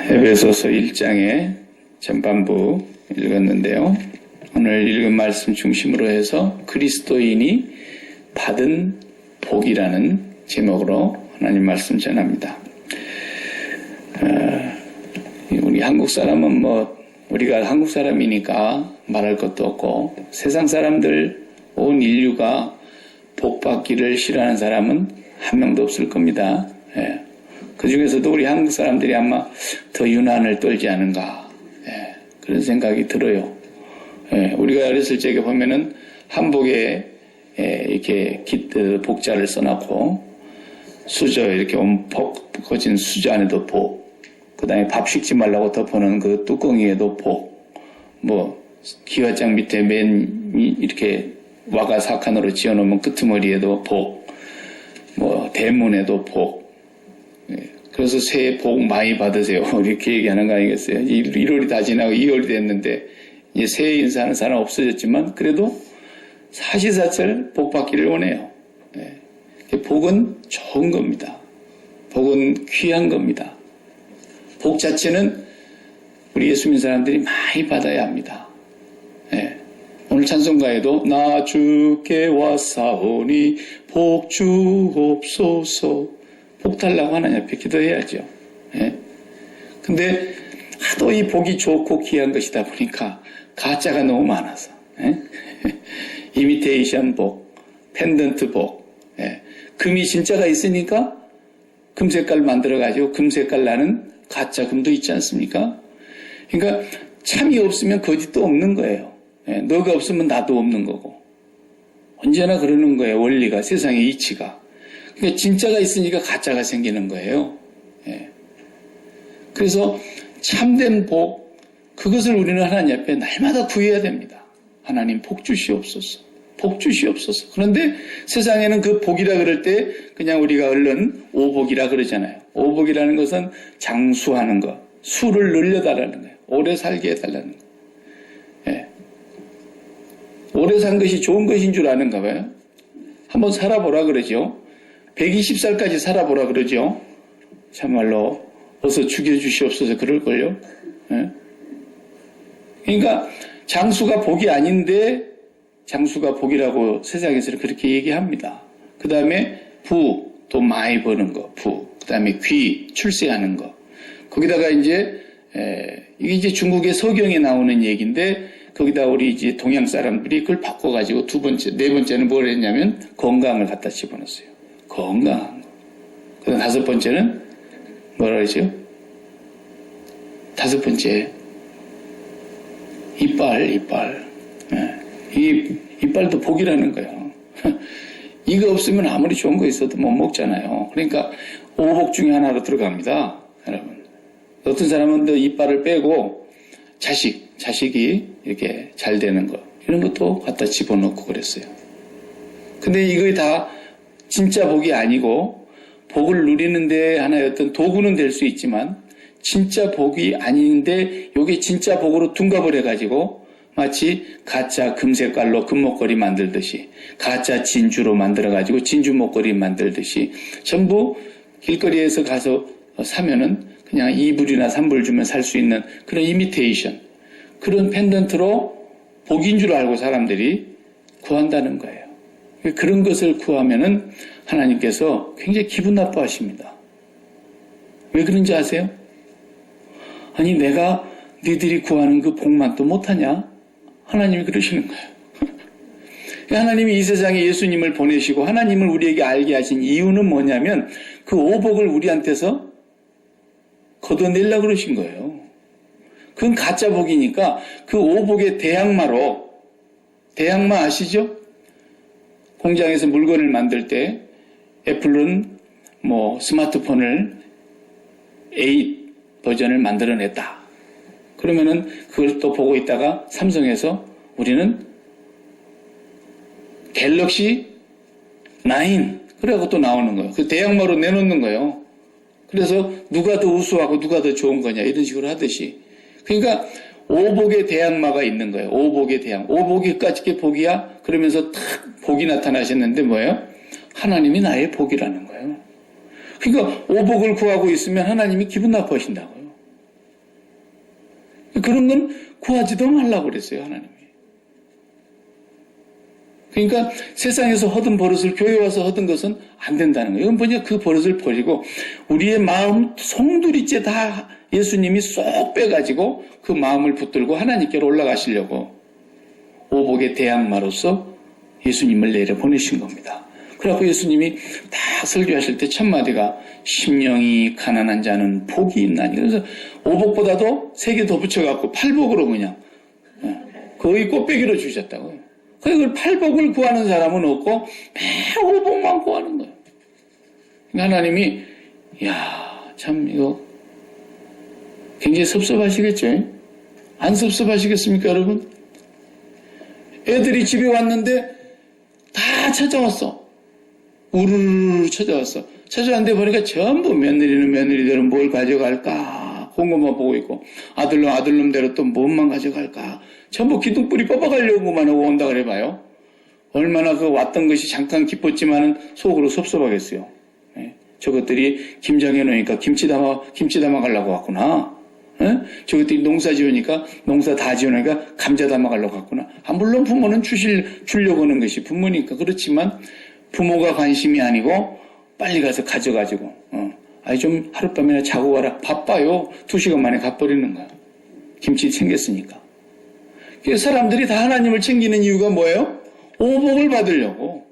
에베소서 1장의 전반부 읽었는데요. 오늘 읽은 말씀 중심으로 해서 그리스도인이 받은 복이라는 제목으로 하나님 말씀 전합니다. 우리 한국 사람은 우리가 한국 사람이니까 말할 것도 없고 세상 사람들 온 인류가 복 받기를 싫어하는 사람은 한 명도 없을 겁니다. 그 중에서도 우리 한국 사람들이 아마 더 유난을 떨지 않은가 그런 생각이 들어요. 우리가 어렸을 적에 보면은 한복에 이렇게 복자를 써놓고 수저 이렇게 거진 수저 안에도 복, 그 다음에 밥 식지 말라고 덮어놓은 그 뚜껑이에도 복, 기와장 밑에 맨 이렇게 와가사칸으로 지어놓으면 끄트머리에도 복, 대문에도 복. 그래서 새해 복 많이 받으세요. 이렇게 얘기하는 거 아니겠어요? 1월이 다 지나고 2월이 됐는데 이제 새해 인사하는 사람 없어졌지만 그래도 사시사철 복 받기를 원해요. 복은 좋은 겁니다. 복은 귀한 겁니다. 복 자체는 우리 예수 믿는 사람들이 많이 받아야 합니다. 오늘 찬송가에도 나 주께 왔사오니 복 주옵소서 복 달라고 하나님 앞에 기도해야죠. 근데 하도 이 복이 좋고 귀한 것이다 보니까 가짜가 너무 많아서 이미테이션 복, 펜던트 복, 금이 진짜가 있으니까 금 색깔 만들어가지고 금 색깔 나는 가짜 금도 있지 않습니까? 그러니까 참이 없으면 거짓도 없는 거예요. 너가 없으면 나도 없는 거고 언제나 그러는 거예요. 원리가, 세상의 이치가. 그러니까 진짜가 있으니까 가짜가 생기는 거예요. 그래서 참된 복, 그것을 우리는 하나님 앞에 날마다 구해야 됩니다. 하나님 복 주시옵소서. 복 주시옵소서. 그런데 세상에는 그 복이라 그럴 때 그냥 우리가 얼른 오복이라 그러잖아요. 오복이라는 것은 장수하는 것, 수를 늘려달라는 거예요. 오래 살게 해달라는 거예요. 오래 산 것이 좋은 것인 줄 아는가 봐요. 한번 살아보라 그러죠. 120살까지 살아보라 그러죠. 참말로 어서 죽여주시옵소서 그럴걸요. 그러니까 장수가 복이 아닌데 장수가 복이라고 세상에서 그렇게 얘기합니다. 그 다음에 부, 돈 많이 버는 거, 부. 그 다음에 귀, 출세하는 거. 거기다가 이제 이게 이제 중국의 서경에 나오는 얘기인데 거기다 우리 이제 동양 사람들이 그걸 바꿔가지고 네 번째는 뭘 했냐면 건강을 갖다 집어넣었어요. 건강. 그다음 5번째는 뭐라 그러죠? 5번째 이빨. 이빨도 복이라는 거예요. 이거 없으면 아무리 좋은 거 있어도 못 먹잖아요. 그러니까 오복 중에 하나로 들어갑니다. 여러분. 어떤 사람은 또 이빨을 빼고 자식이 이렇게 잘 되는 거 이런 것도 갖다 집어넣고 그랬어요. 근데 이거 다 진짜 복이 아니고 복을 누리는데 하나의 어떤 도구는 될 수 있지만 진짜 복이 아닌데 이게 진짜 복으로 둔갑을 해가지고 마치 가짜 금색깔로 금목걸이 만들듯이 가짜 진주로 만들어가지고 진주 목걸이 만들듯이 전부 길거리에서 가서 사면은 그냥 2불이나 3불 주면 살 수 있는 그런 이미테이션, 그런 펜던트로 복인 줄 알고 사람들이 구한다는 거예요. 그런 것을 구하면은 하나님께서 굉장히 기분 나빠하십니다. 왜 그런지 아세요? 아니 내가 너희들이 구하는 그 복만 또 못하냐? 하나님이 그러시는 거예요. 하나님이 이 세상에 예수님을 보내시고 하나님을 우리에게 알게 하신 이유는 뭐냐면 그 오복을 우리한테서 걷어내려고 그러신 거예요. 그건 가짜 복이니까 그 오복의 대항마로, 대항마 아시죠? 공장에서 물건을 만들 때 애플은 스마트폰을 8 버전을 만들어냈다. 그러면은 그걸 또 보고 있다가 삼성에서 우리는 갤럭시 9 그래갖고 또 나오는 거예요. 그 대항마로 내놓는 거예요. 그래서 누가 더 우수하고 누가 더 좋은 거냐 이런 식으로 하듯이. 그러니까 오복의 대항마가 있는 거예요. 오복의 대항. 오복이 까짓게 복이야? 그러면서 탁 복이 나타나셨는데 뭐예요? 하나님이 나의 복이라는 거예요. 그러니까 오복을 구하고 있으면 하나님이 기분 나빠하신다고요. 그런 건 구하지도 말라고 그랬어요, 하나님이. 그러니까 세상에서 얻은 버릇을 교회 와서 얻은 것은 안 된다는 거예요. 이건 뭐냐, 그 버릇을 버리고 우리의 마음 송두리째 다 예수님이 쏙 빼가지고 그 마음을 붙들고 하나님께로 올라가시려고 오복의 대항마로서 예수님을 내려보내신 겁니다. 그래갖고 예수님이 다 설교하실 때 첫 마디가 심령이 가난한 자는 복이 있나니. 그래서 오복보다도 3개 더 붙여갖고 팔복으로 그냥 거의 꽃배기로 주셨다고요. 그걸 팔복을 구하는 사람은 없고 매 오복만 구하는 거예요. 하나님이 참 이거 굉장히 섭섭하시겠죠? 안 섭섭하시겠습니까, 여러분? 애들이 집에 왔는데 다 찾아왔어. 우르르 찾아왔어. 찾아왔는데 보니까 전부 며느리는 며느리대로 뭘 가져갈까 그것만 보고 있고, 아들놈대로 또 뭔만 가져갈까 전부 기둥뿌리 뽑아가려고만 하고 온다 그래봐요. 얼마나 그 왔던 것이 잠깐 기뻤지만은 속으로 섭섭하겠어요. 저것들이 김장해 놓으니까 김치 담아 가려고 왔구나. 저것들이 농사 지으니까 농사 다 지으니까 감자 담아 가려고 왔구나. 물론 부모는 주려고 하는 것이 부모니까 그렇지만 부모가 관심이 아니고 빨리 가서 가져가지고 좀 하룻밤이나 자고 가라. 바빠요. 2시간 만에 가버리는 거야. 김치 챙겼으니까. 그래서 사람들이 다 하나님을 챙기는 이유가 뭐예요? 오복을 받으려고.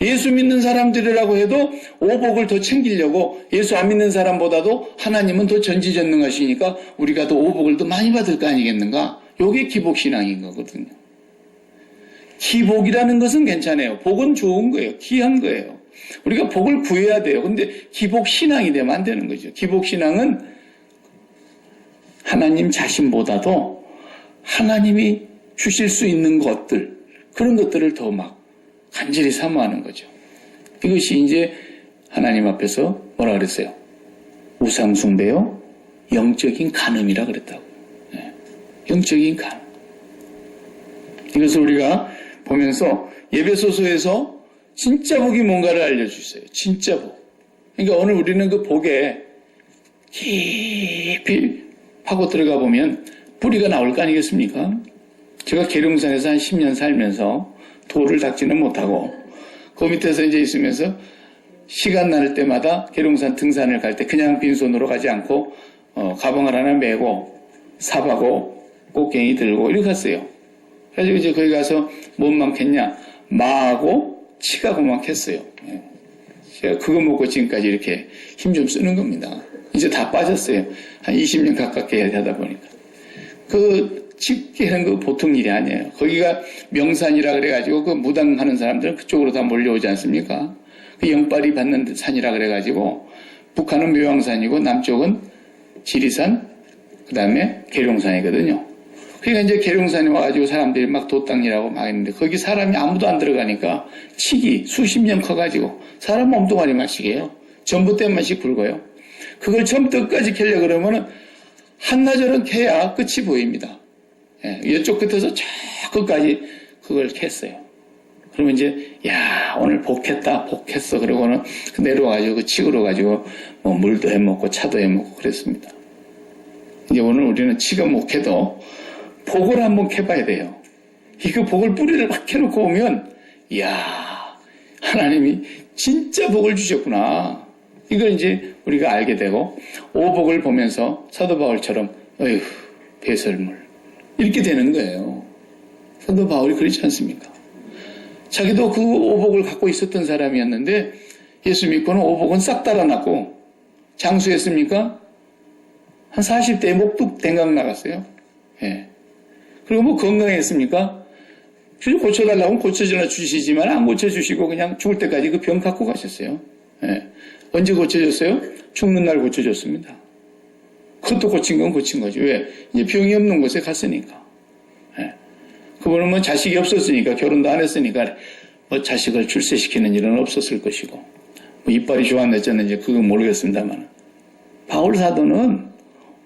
예수 믿는 사람들이라고 해도 오복을 더 챙기려고. 예수 안 믿는 사람보다도 하나님은 더 전지전능하시니까 우리가 더 오복을 더 많이 받을 거 아니겠는가? 이게 기복신앙인 거거든요. 기복이라는 것은 괜찮아요. 복은 좋은 거예요. 귀한 거예요. 우리가 복을 구해야 돼요. 근데 기복신앙이 되면 안 되는 거죠. 기복신앙은 하나님 자신보다도 하나님이 주실 수 있는 것들, 그런 것들을 더 막 간절히 사모하는 거죠. 이것이 이제 하나님 앞에서 뭐라 그랬어요? 우상숭배요? 영적인 간음이라 그랬다고. 영적인 간음. 이것을 우리가 보면서 예배소서에서 진짜 복이 뭔가를 알려주세요. 진짜 복. 그러니까 오늘 우리는 그 복에 깊이 파고 들어가 보면 뿌리가 나올 거 아니겠습니까? 제가 계룡산에서 한 10년 살면서 돌을 닦지는 못하고 그 밑에서 이제 있으면서 시간 날 때마다 계룡산 등산을 갈 때 그냥 빈손으로 가지 않고 가방을 하나 메고 삽하고 꽃갱이 들고 이렇게 갔어요. 그래서 이제 거기 가서 뭔만 캤냐? 마하고 치가고만 캤어요. 제가 그거 먹고 지금까지 이렇게 힘 좀 쓰는 겁니다. 이제 다 빠졌어요. 한 20년 가깝게 하다 보니까. 치기는 그 보통 일이 아니에요. 거기가 명산이라 그래가지고 그 무당하는 사람들은 그쪽으로 다 몰려오지 않습니까? 그 영빨이 받는 산이라 그래가지고 북한은 묘양산이고 남쪽은 지리산, 그 다음에 계룡산이거든요. 그러니까 이제 계룡산에 와가지고 사람들이 막 도땅이라고 막 했는데 거기 사람이 아무도 안 들어가니까 칡이 수십 년 커가지고 사람 몸뚱아리만씩 해요. 전봇대만씩 굵어요. 그걸 처음부터 끝까지 캐려 그러면은 한나절은 캐야 끝이 보입니다. 이쪽 끝에서 저 끝까지 그걸 캤어요. 그러면 이제 오늘 복했어. 그러고는 내려와가지고 그 치우러 가지고 뭐 물도 해먹고 차도 해먹고 그랬습니다. 이제 오늘 우리는 치가 못 캐도 복을 한번 캐봐야 돼요. 그 복을 뿌리를 막 캐놓고 오면 하나님이 진짜 복을 주셨구나. 이걸 이제 우리가 알게 되고 오복을 보면서 사도 바울처럼 어휴 배설물 이렇게 되는 거예요. 사도 바울이 그렇지 않습니까? 자기도 그 오복을 갖고 있었던 사람이었는데 예수 믿고는 오복은 싹 달아났고 장수했습니까? 한 40대에 목뚝 댕강 나갔어요. 그리고 뭐 건강했습니까? 고쳐달라고 하면 고쳐주나 주시지만 안 고쳐주시고 그냥 죽을 때까지 그 병 갖고 가셨어요. 언제 고쳐줬어요? 죽는 날 고쳐줬습니다. 그것도 고친 건 고친 거지. 왜? 이제 병이 없는 곳에 갔으니까. 그분은 뭐 자식이 없었으니까, 결혼도 안 했으니까, 뭐 자식을 출세시키는 일은 없었을 것이고, 뭐 이빨이 좋았는지 그건 모르겠습니다만. 바울 사도는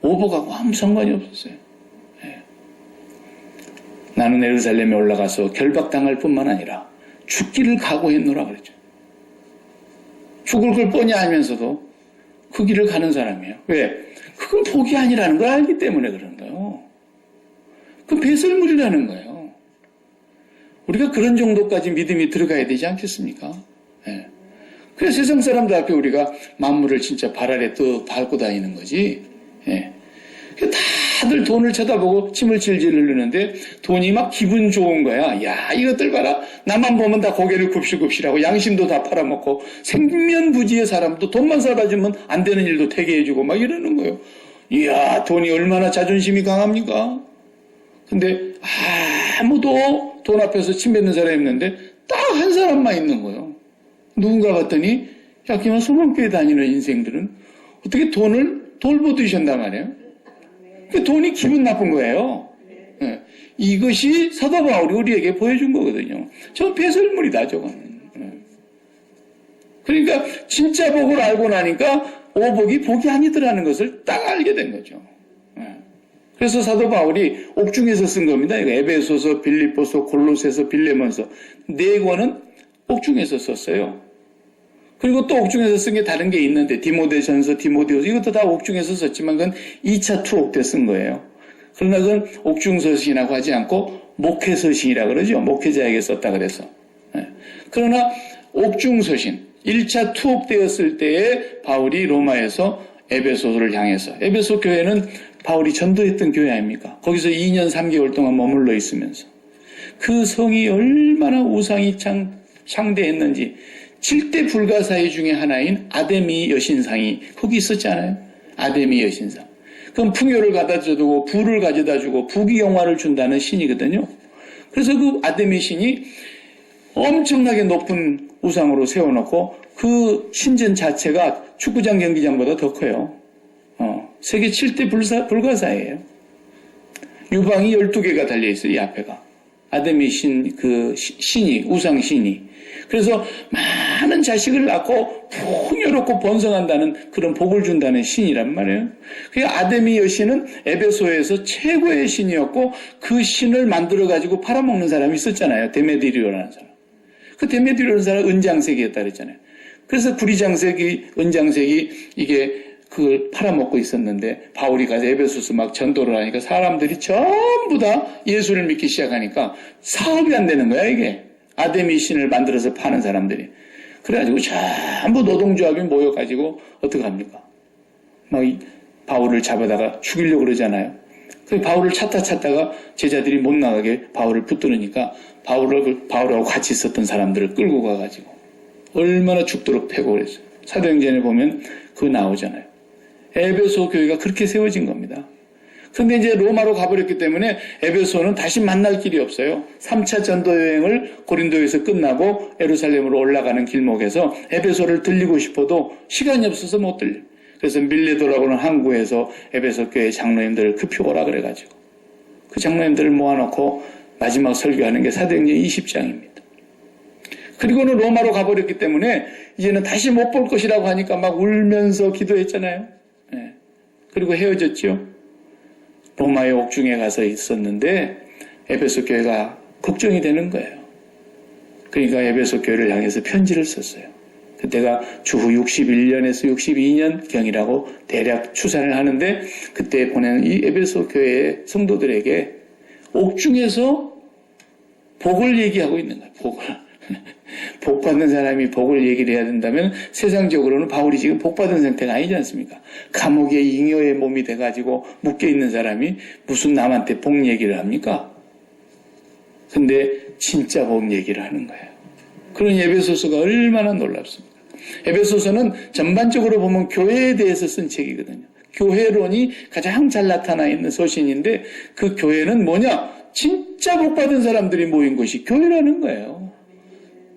오복하고 아무 상관이 없었어요. 나는 예루살렘에 올라가서 결박당할 뿐만 아니라 죽기를 각오했노라 그랬죠. 죽을 걸 뻔히 알면서도 그 길을 가는 사람이에요. 왜? 그건 복이 아니라는 걸 알기 때문에 그런 거예요. 그건 배설물이라는 거예요. 우리가 그런 정도까지 믿음이 들어가야 되지 않겠습니까? 예. 그래서 세상 사람들 앞에 우리가 만물을 진짜 발 아래 떠 밟고 다니는 거지. 예. 다들 돈을 쳐다보고 침을 질질 흘리는데 돈이 막 기분 좋은 거야. 야, 이것들 봐라. 나만 보면 다 고개를 굽실굽실하고 양심도 다 팔아먹고 생면부지의 사람도 돈만 사다주면 안 되는 일도 되게 해주고 막 이러는 거예요. 이야, 돈이 얼마나 자존심이 강합니까? 근데 아무도 돈 앞에서 침 뱉는 사람이 없는데 딱 한 사람만 있는 거예요. 누군가 봤더니 야, 그냥 소망교회 다니는 인생들은 어떻게 돈을 돌보듯이 한단 말이에요. 그 돈이 기분 나쁜 거예요. 네. 이것이 사도 바울이 우리에게 보여준 거거든요. 저 배설물이다, 저거는. 네. 그러니까 진짜 복을 알고 나니까 오복이 복이 아니더라는 것을 딱 알게 된 거죠. 네. 그래서 사도 바울이 옥중에서 쓴 겁니다. 이거 에베소서, 빌립보서, 골로새서, 빌레몬서 네 권은 옥중에서 썼어요. 그리고 또 옥중에서 쓴 게 다른 게 있는데 디모데전서, 디모데후서 이것도 다 옥중에서 썼지만 그건 2차 투옥 때 쓴 거예요. 그러나 그건 옥중서신이라고 하지 않고 목회서신이라고 그러죠. 목회자에게 썼다 그래서. 네. 그러나 옥중서신 1차 투옥 때였을 때에 바울이 로마에서 에베소를 향해서 에베소 교회는 바울이 전도했던 교회 아닙니까? 거기서 2년 3개월 동안 머물러 있으면서 그 성이 얼마나 우상이 창대했는지 7대 불가사의 중에 하나인 아데미 여신상이 거기 있었잖아요. 아데미 여신상. 그럼 풍요를 갖다 주고 부를 가져다 주고 부귀영화를 준다는 신이거든요. 그래서 그 아데미 신이 엄청나게 높은 우상으로 세워놓고 그 신전 자체가 축구장 경기장보다 더 커요. 세계 7대 불가사예요. 유방이 12개가 달려있어요. 이 앞에가. 아데미 신이 우상 신이. 그래서 많은 자식을 낳고 풍요롭고 번성한다는 그런 복을 준다는 신이란 말이에요. 그 아데미 여신은 에베소에서 최고의 신이었고 그 신을 만들어가지고 팔아먹는 사람이 있었잖아요. 데메드리오라는 사람. 그 데메드리오라는 사람은 은장색이었다 그랬잖아요. 그래서 구리장색이, 은장색이 이게 그걸 팔아먹고 있었는데 바울이 가서 에베소서 막 전도를 하니까 사람들이 전부 다 예수를 믿기 시작하니까 사업이 안 되는 거야 이게. 아데미 신을 만들어서 파는 사람들이. 그래가지고 전부 노동조합이 모여가지고 어떻게 합니까? 막 바울을 잡아다가 죽이려고 그러잖아요. 그 바울을 찾다가 제자들이 못 나가게 바울을 붙들으니까 바울하고 같이 있었던 사람들을 끌고 가가지고 얼마나 죽도록 패고 그랬어요. 사도행전에 보면 그거 나오잖아요. 에베소 교회가 그렇게 세워진 겁니다. 그런데 이제 로마로 가버렸기 때문에 에베소는 다시 만날 길이 없어요. 3차 전도 여행을 고린도에서 끝나고 예루살렘으로 올라가는 길목에서 에베소를 들리고 싶어도 시간이 없어서 못 들려요. 그래서 밀레도라고 하는 항구에서 에베소 교회 장로님들을 급히 오라 그래가지고 그 장로님들을 모아놓고 마지막 설교하는 게 사도행전 20장입니다. 그리고는 로마로 가버렸기 때문에 이제는 다시 못 볼 것이라고 하니까 막 울면서 기도했잖아요. 네. 그리고 헤어졌죠. 로마의 옥중에 가서 있었는데 에베소 교회가 걱정이 되는 거예요. 그러니까 에베소 교회를 향해서 편지를 썼어요. 그때가 주후 61년에서 62년경이라고 대략 추산을 하는데 그때 보낸 이 에베소 교회의 성도들에게 옥중에서 복을 얘기하고 있는 거예요. 복 받는 사람이 복을 얘기를 해야 된다면 세상적으로는 바울이 지금 복 받은 상태가 아니지 않습니까? 감옥의 잉여의 몸이 돼가지고 묶여있는 사람이 무슨 남한테 복 얘기를 합니까? 근데 진짜 복 얘기를 하는 거예요. 그런 에베소서가 얼마나 놀랍습니까? 에베소서는 전반적으로 보면 교회에 대해서 쓴 책이거든요. 교회론이 가장 잘 나타나 있는 서신인데 그 교회는 뭐냐? 진짜 복 받은 사람들이 모인 곳이 교회라는 거예요.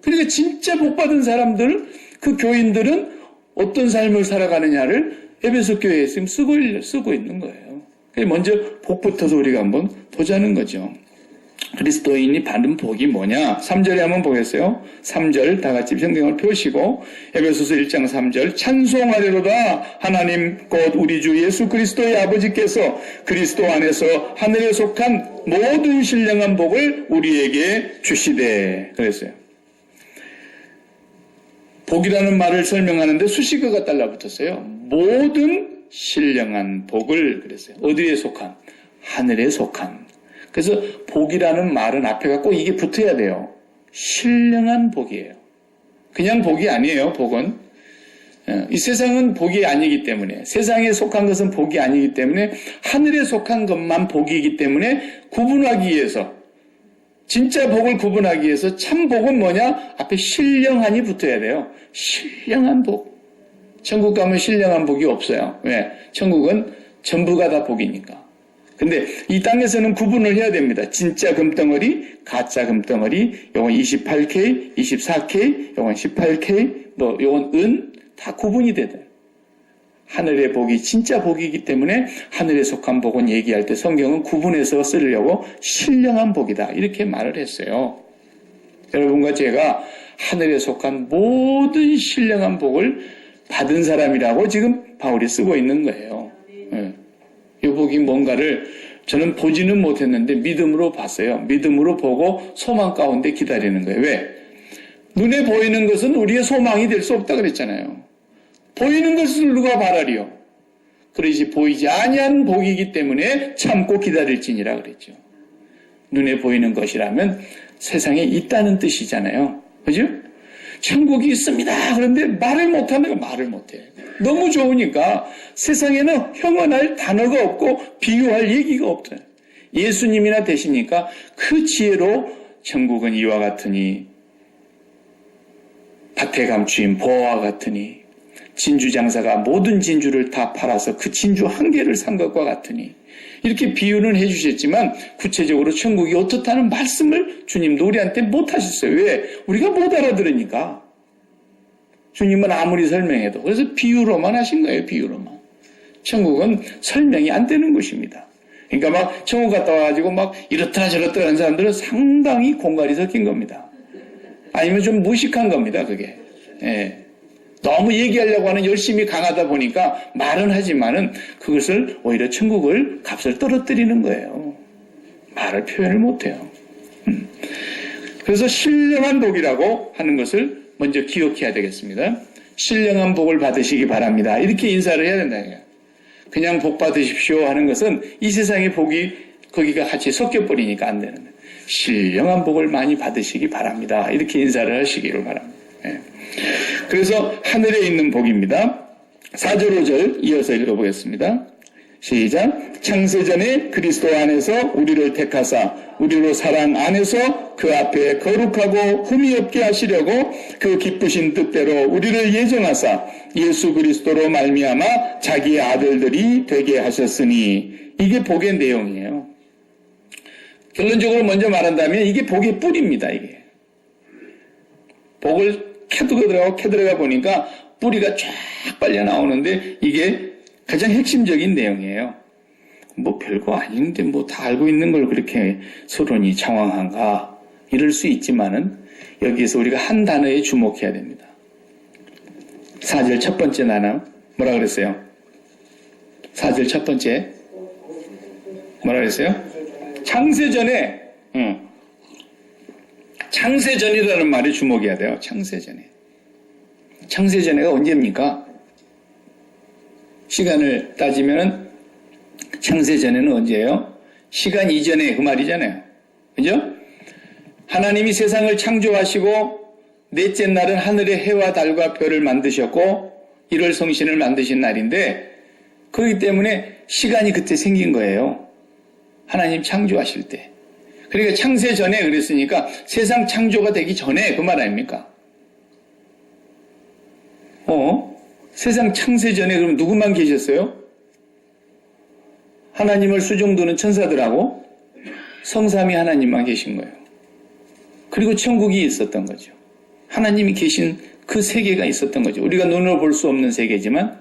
그러니까 진짜 복받은 사람들, 그 교인들은 어떤 삶을 살아가느냐를 에베소 교회에 지금 쓰고 있는 거예요. 먼저 복부터도 우리가 한번 보자는 거죠. 그리스도인이 받은 복이 뭐냐? 3절에 한번 보겠어요. 3절 다 같이 성경을 펴시고 에베소서 1장 3절 찬송하리로다 하나님 곧 우리 주 예수 그리스도의 아버지께서 그리스도 안에서 하늘에 속한 모든 신령한 복을 우리에게 주시되 그랬어요. 복이라는 말을 설명하는데 수식어가 달라붙었어요. 모든 신령한 복을 그랬어요. 어디에 속한? 하늘에 속한. 그래서 복이라는 말은 앞에가 꼭 이게 붙어야 돼요. 신령한 복이에요. 그냥 복이 아니에요, 복은. 이 세상은 복이 아니기 때문에, 세상에 속한 것은 복이 아니기 때문에, 하늘에 속한 것만 복이기 때문에 구분하기 위해서, 진짜 복을 구분하기 위해서 참 복은 뭐냐? 앞에 신령한이 붙어야 돼요. 신령한 복. 천국 가면 신령한 복이 없어요. 왜? 천국은 전부가 다 복이니까. 근데 이 땅에서는 구분을 해야 됩니다. 진짜 금덩어리, 가짜 금덩어리, 요건 28K, 24K, 요건 18K, 요건 은, 다 구분이 돼요. 하늘의 복이 진짜 복이기 때문에 하늘에 속한 복은 얘기할 때 성경은 구분해서 쓰려고 신령한 복이다. 이렇게 말을 했어요. 여러분과 제가 하늘에 속한 모든 신령한 복을 받은 사람이라고 지금 바울이 쓰고 있는 거예요. 이 복이 뭔가를 저는 보지는 못했는데 믿음으로 봤어요. 믿음으로 보고 소망 가운데 기다리는 거예요. 왜? 눈에 보이는 것은 우리의 소망이 될 수 없다 그랬잖아요. 보이는 것을 누가 바라리요? 그러지 보이지 아니한 복이기 때문에 참고 기다릴지니라 그랬죠. 눈에 보이는 것이라면 세상에 있다는 뜻이잖아요. 그죠? 천국이 있습니다. 그런데 말을 못하는 거 말을 못해. 너무 좋으니까 세상에는 형언할 단어가 없고 비유할 얘기가 없어요. 예수님이나 되시니까 그 지혜로 천국은 이와 같으니 밭에 감추인 보화와 같으니 진주 장사가 모든 진주를 다 팔아서 그 진주 한 개를 산 것과 같으니 이렇게 비유는 해주셨지만 구체적으로 천국이 어떻다는 말씀을 주님도 우리한테 못 하셨어요. 왜? 우리가 못 알아들으니까. 주님은 아무리 설명해도. 그래서 비유로만 하신 거예요. 비유로만. 천국은 설명이 안 되는 곳입니다. 그러니까 막 천국 갔다 와가지고 막 이렇다 저렇다 하는 사람들은 상당히 공갈이 섞인 겁니다. 아니면 좀 무식한 겁니다. 그게. 예. 너무 얘기하려고 하는 열심히 강하다 보니까 말은 하지만은 그것을 오히려 천국을 값을 떨어뜨리는 거예요. 말을 표현을 못해요. 그래서 신령한 복이라고 하는 것을 먼저 기억해야 되겠습니다. 신령한 복을 받으시기 바랍니다. 이렇게 인사를 해야 된다. 그냥 복 받으십시오 하는 것은 이 세상의 복이 거기가 같이 섞여버리니까 안 되는 거예요. 신령한 복을 많이 받으시기 바랍니다. 이렇게 인사를 하시기를 바랍니다. 예. 그래서 하늘에 있는 복입니다. 4절 5절 이어서 읽어보겠습니다. 시작. 창세전에 그리스도 안에서 우리를 택하사 우리로 사랑 안에서 그 앞에 거룩하고 흠이 없게 하시려고 그 기쁘신 뜻대로 우리를 예정하사 예수 그리스도로 말미암아 자기의 아들들이 되게 하셨으니 이게 복의 내용이에요. 결론적으로 먼저 말한다면 이게 복의 뿌리입니다. 이게 복을 캐들어가 보니까 뿌리가 쫙 빨려 나오는데 이게 가장 핵심적인 내용이에요. 뭐 별거 아닌데 뭐 다 알고 있는 걸 그렇게 서론이 장황한가 이럴 수 있지만은 여기에서 우리가 한 단어에 주목해야 됩니다. 4절 첫 번째 단어 뭐라 그랬어요? 4절 첫 번째 뭐라 그랬어요? 창세전에 창세전이라는 말에 주목해야 돼요. 창세전에. 창세전에가 언제입니까? 시간을 따지면은 창세전에는 언제예요? 시간 이전에 그 말이잖아요. 그죠? 하나님이 세상을 창조하시고 넷째 날은 하늘의 해와 달과 별을 만드셨고 1월 성신을 만드신 날인데 그렇기 때문에 시간이 그때 생긴 거예요. 하나님 창조하실 때. 그러니까 창세 전에 그랬으니까 세상 창조가 되기 전에 그 말 아닙니까? 세상 창세 전에 그럼 누구만 계셨어요? 하나님을 수종두는 천사들하고 성삼위 하나님만 계신 거예요. 그리고 천국이 있었던 거죠. 하나님이 계신 그 세계가 있었던 거죠. 우리가 눈으로 볼 수 없는 세계지만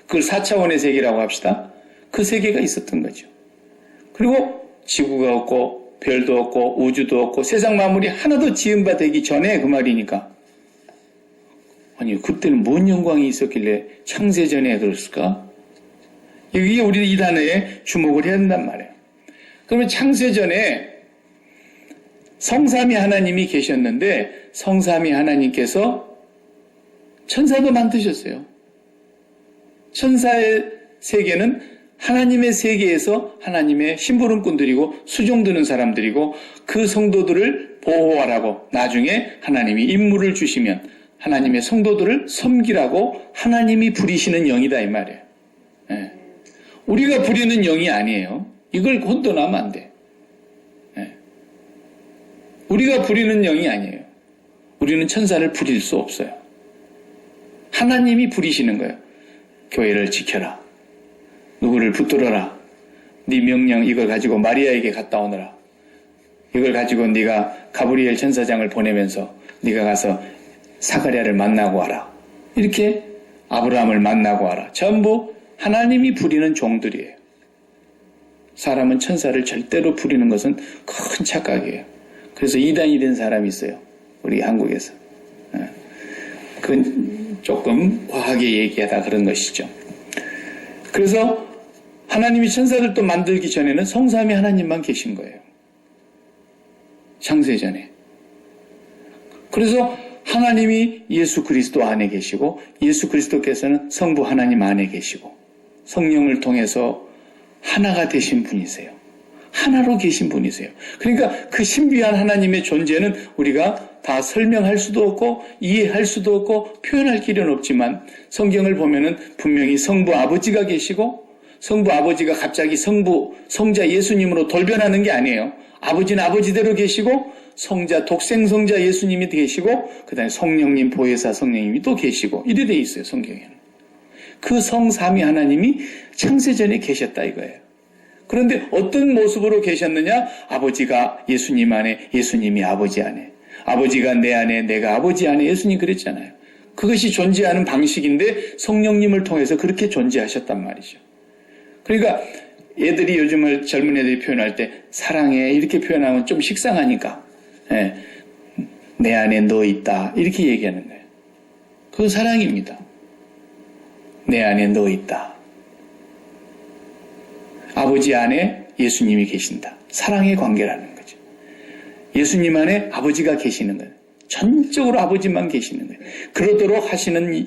그걸 4차원의 세계라고 합시다. 그 세계가 있었던 거죠. 그리고 지구가 없고 별도 없고 우주도 없고 세상 만물이 하나도 지은 바 되기 전에 그 말이니까 아니 그때는 뭔 영광이 있었길래 창세전에 그랬을까? 여기에 우리 이 단어에 주목을 해야 한단 말이에요. 그러면 창세전에 성삼위 하나님이 계셨는데 성삼위 하나님께서 천사도 만드셨어요. 천사의 세계는 하나님의 세계에서 하나님의 심부름꾼들이고 수종 드는 사람들이고 그 성도들을 보호하라고 나중에 하나님이 임무를 주시면 하나님의 성도들을 섬기라고 하나님이 부리시는 영이다 이 말이에요. 예. 우리가 부리는 영이 아니에요. 이걸 혼돈하면 안 돼. 예. 우리가 부리는 영이 아니에요. 우리는 천사를 부릴 수 없어요. 하나님이 부리시는 거예요. 교회를 지켜라. 누구를 붙들어라. 네 명령 이걸 가지고 마리아에게 갔다 오너라. 이걸 가지고 네가 가브리엘 천사장을 보내면서 네가 가서 사가랴를 만나고 와라. 이렇게 아브라함을 만나고 와라. 전부 하나님이 부리는 종들이에요. 사람은 천사를 절대로 부리는 것은 큰 착각이에요. 그래서 이단이 된 사람이 있어요. 우리 한국에서. 그건 조금 과하게 얘기하다 그런 것이죠. 그래서 하나님이 천사들도 만들기 전에는 성삼위 하나님만 계신 거예요. 창세전에. 그래서 하나님이 예수 그리스도 안에 계시고 예수 그리스도께서는 성부 하나님 안에 계시고 성령을 통해서 하나가 되신 분이세요. 하나로 계신 분이세요. 그러니까 그 신비한 하나님의 존재는 우리가 다 설명할 수도 없고 이해할 수도 없고 표현할 길은 없지만 성경을 보면은 분명히 성부 아버지가 계시고 성부 아버지가 갑자기 성자 예수님으로 돌변하는 게 아니에요. 아버지는 아버지대로 계시고 성자 독생성자 예수님이 계시고 그다음에 성령님 보혜사 성령님이 또 계시고 이래 돼 있어요. 성경에는. 그 성삼위 하나님이 창세전에 계셨다 이거예요. 그런데 어떤 모습으로 계셨느냐? 아버지가 예수님 안에 예수님이 아버지 안에 아버지가 내 안에 내가 아버지 안에 예수님 그랬잖아요. 그것이 존재하는 방식인데 성령님을 통해서 그렇게 존재하셨단 말이죠. 그러니까 애들이 요즘을 젊은 애들이 표현할 때 사랑해 이렇게 표현하면 좀 식상하니까 내 안에 너 있다 이렇게 얘기하는 거예요. 그건 사랑입니다. 내 안에 너 있다. 아버지 안에 예수님이 계신다. 사랑의 관계라는 거죠. 예수님 안에 아버지가 계시는 거예요. 전적으로 아버지만 계시는 거예요. 그러도록 하시는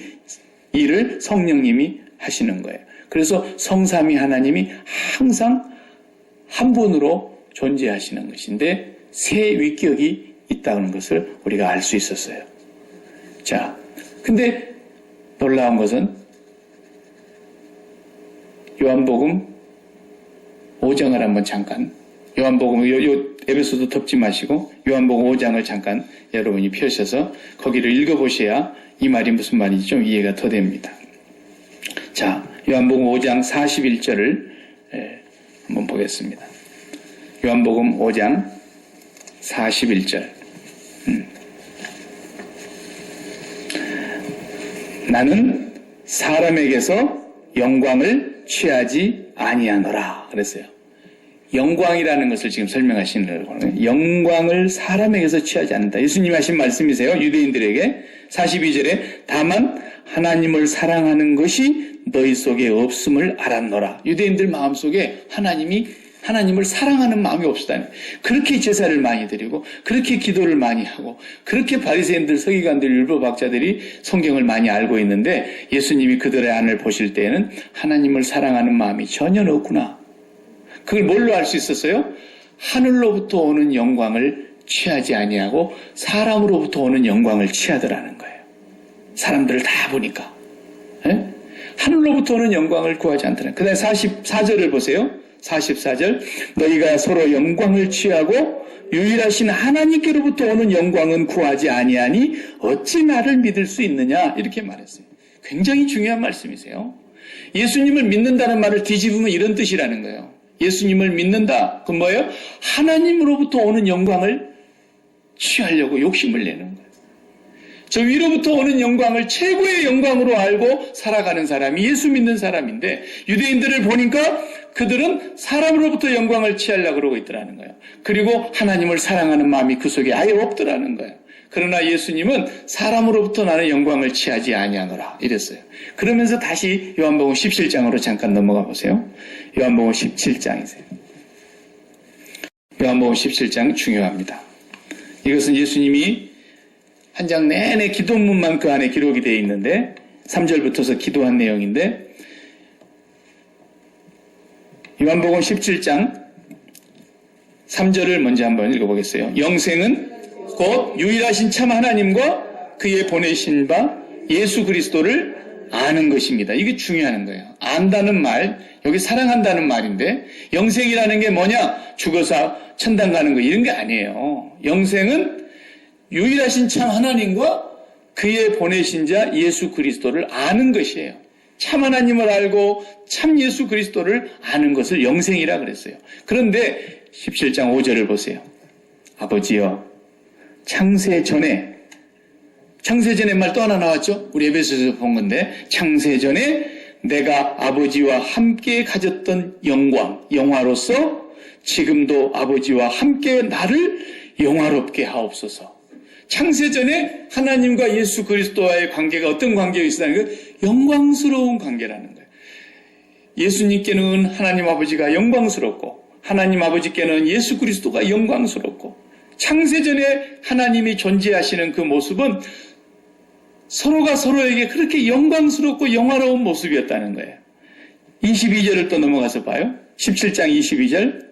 일을 성령님이 하시는 거예요. 그래서 성삼위 하나님이 항상 한 분으로 존재하시는 것인데 세 위격이 있다는 것을 우리가 알 수 있었어요. 자, 근데 놀라운 것은 요한복음 5장을 한번 잠깐 요한복음 에베소도 덮지 마시고 요한복음 5장을 잠깐 여러분이 펴셔서 거기를 읽어보셔야 이 말이 무슨 말인지 좀 이해가 더 됩니다. 자, 요한복음 5장 41절을 한번 보겠습니다. 요한복음 5장 41절. 나는 사람에게서 영광을 취하지 아니하노라 그랬어요. 영광이라는 것을 지금 설명하시는 거예요. 영광을 사람에게서 취하지 않는다. 예수님이 하신 말씀이세요. 유대인들에게 42절에 다만 하나님을 사랑하는 것이 너희 속에 없음을 알았노라. 유대인들 마음속에 하나님을 사랑하는 마음이 없었다니. 그렇게 제사를 많이 드리고 그렇게 기도를 많이 하고 그렇게 바리새인들, 서기관들, 율법학자들이 성경을 많이 알고 있는데 예수님이 그들의 안을 보실 때에는 하나님을 사랑하는 마음이 전혀 없구나. 그걸 뭘로 알 수 있었어요? 하늘로부터 오는 영광을 취하지 아니하고 사람으로부터 오는 영광을 취하더라는 거예요. 사람들을 다 보니까. 하늘로부터 오는 영광을 구하지 않더라. 그 다음에 44절을 보세요. 44절 너희가 서로 영광을 취하고 유일하신 하나님께로부터 오는 영광은 구하지 아니하니 어찌 나를 믿을 수 있느냐 이렇게 말했어요. 굉장히 중요한 말씀이세요. 예수님을 믿는다는 말을 뒤집으면 이런 뜻이라는 거예요. 예수님을 믿는다. 그건 뭐예요? 하나님으로부터 오는 영광을 취하려고 욕심을 내는 거예요. 저 위로부터 오는 영광을 최고의 영광으로 알고 살아가는 사람이 예수 믿는 사람인데 유대인들을 보니까 그들은 사람으로부터 영광을 취하려고 그러고 있더라는 거예요. 그리고 하나님을 사랑하는 마음이 그 속에 아예 없더라는 거예요. 그러나 예수님은 사람으로부터 나는 영광을 취하지 아니하노라 이랬어요. 그러면서 다시 요한복음 17장으로 잠깐 넘어가 보세요. 요한복음 17장이세요. 요한복음 17장 중요합니다. 이것은 예수님이 한 장 내내 기도문만 그 안에 기록이 되어 있는데 3절부터서 기도한 내용인데 요한복음 17장 3절을 먼저 한번 읽어보겠어요. 영생은 곧 유일하신 참 하나님과 그의 보내신 바 예수 그리스도를 아는 것입니다. 이게 중요한 거예요. 안다는 말, 여기 사랑한다는 말인데 영생이라는 게 뭐냐? 죽어서 천당 가는 거 이런 게 아니에요. 영생은 유일하신 참 하나님과 그의 보내신 자 예수 그리스도를 아는 것이에요. 참 하나님을 알고 참 예수 그리스도를 아는 것을 영생이라 그랬어요. 그런데 17장 5절을 보세요. 아버지여, 창세 전에 말 또 하나 나왔죠? 우리 에베소에서 본 건데 창세 전에 내가 아버지와 함께 가졌던 영화로서 지금도 아버지와 함께 나를 영화롭게 하옵소서. 창세 전에 하나님과 예수 그리스도와의 관계가 어떤 관계였다는 거예요? 영광스러운 관계라는 거예요. 예수님께는 하나님 아버지가 영광스럽고 하나님 아버지께는 예수 그리스도가 영광스럽고 창세 전에 하나님이 존재하시는 그 모습은 서로가 서로에게 그렇게 영광스럽고 영화로운 모습이었다는 거예요. 22절을 또 넘어가서 봐요. 17장 22절.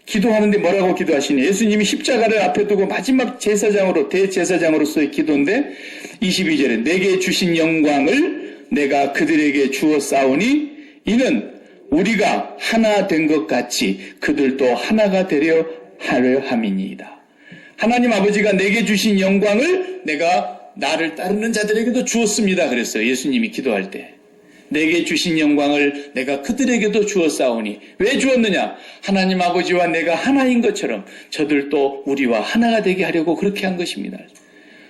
기도하는데 뭐라고 기도하시냐? 예수님이 십자가를 앞에 두고 마지막 대제사장으로서의 기도인데 22절에 내게 주신 영광을 내가 그들에게 주었사오니 이는 우리가 하나 된 것 같이 그들도 하나가 되려 하려 함이니이다. 하나님 아버지가 내게 주신 영광을 내가 나를 따르는 자들에게도 주었습니다. 그랬어요. 예수님이 기도할 때. 내게 주신 영광을 내가 그들에게도 주었사오니 왜 주었느냐? 하나님 아버지와 내가 하나인 것처럼 저들도 우리와 하나가 되게 하려고 그렇게 한 것입니다.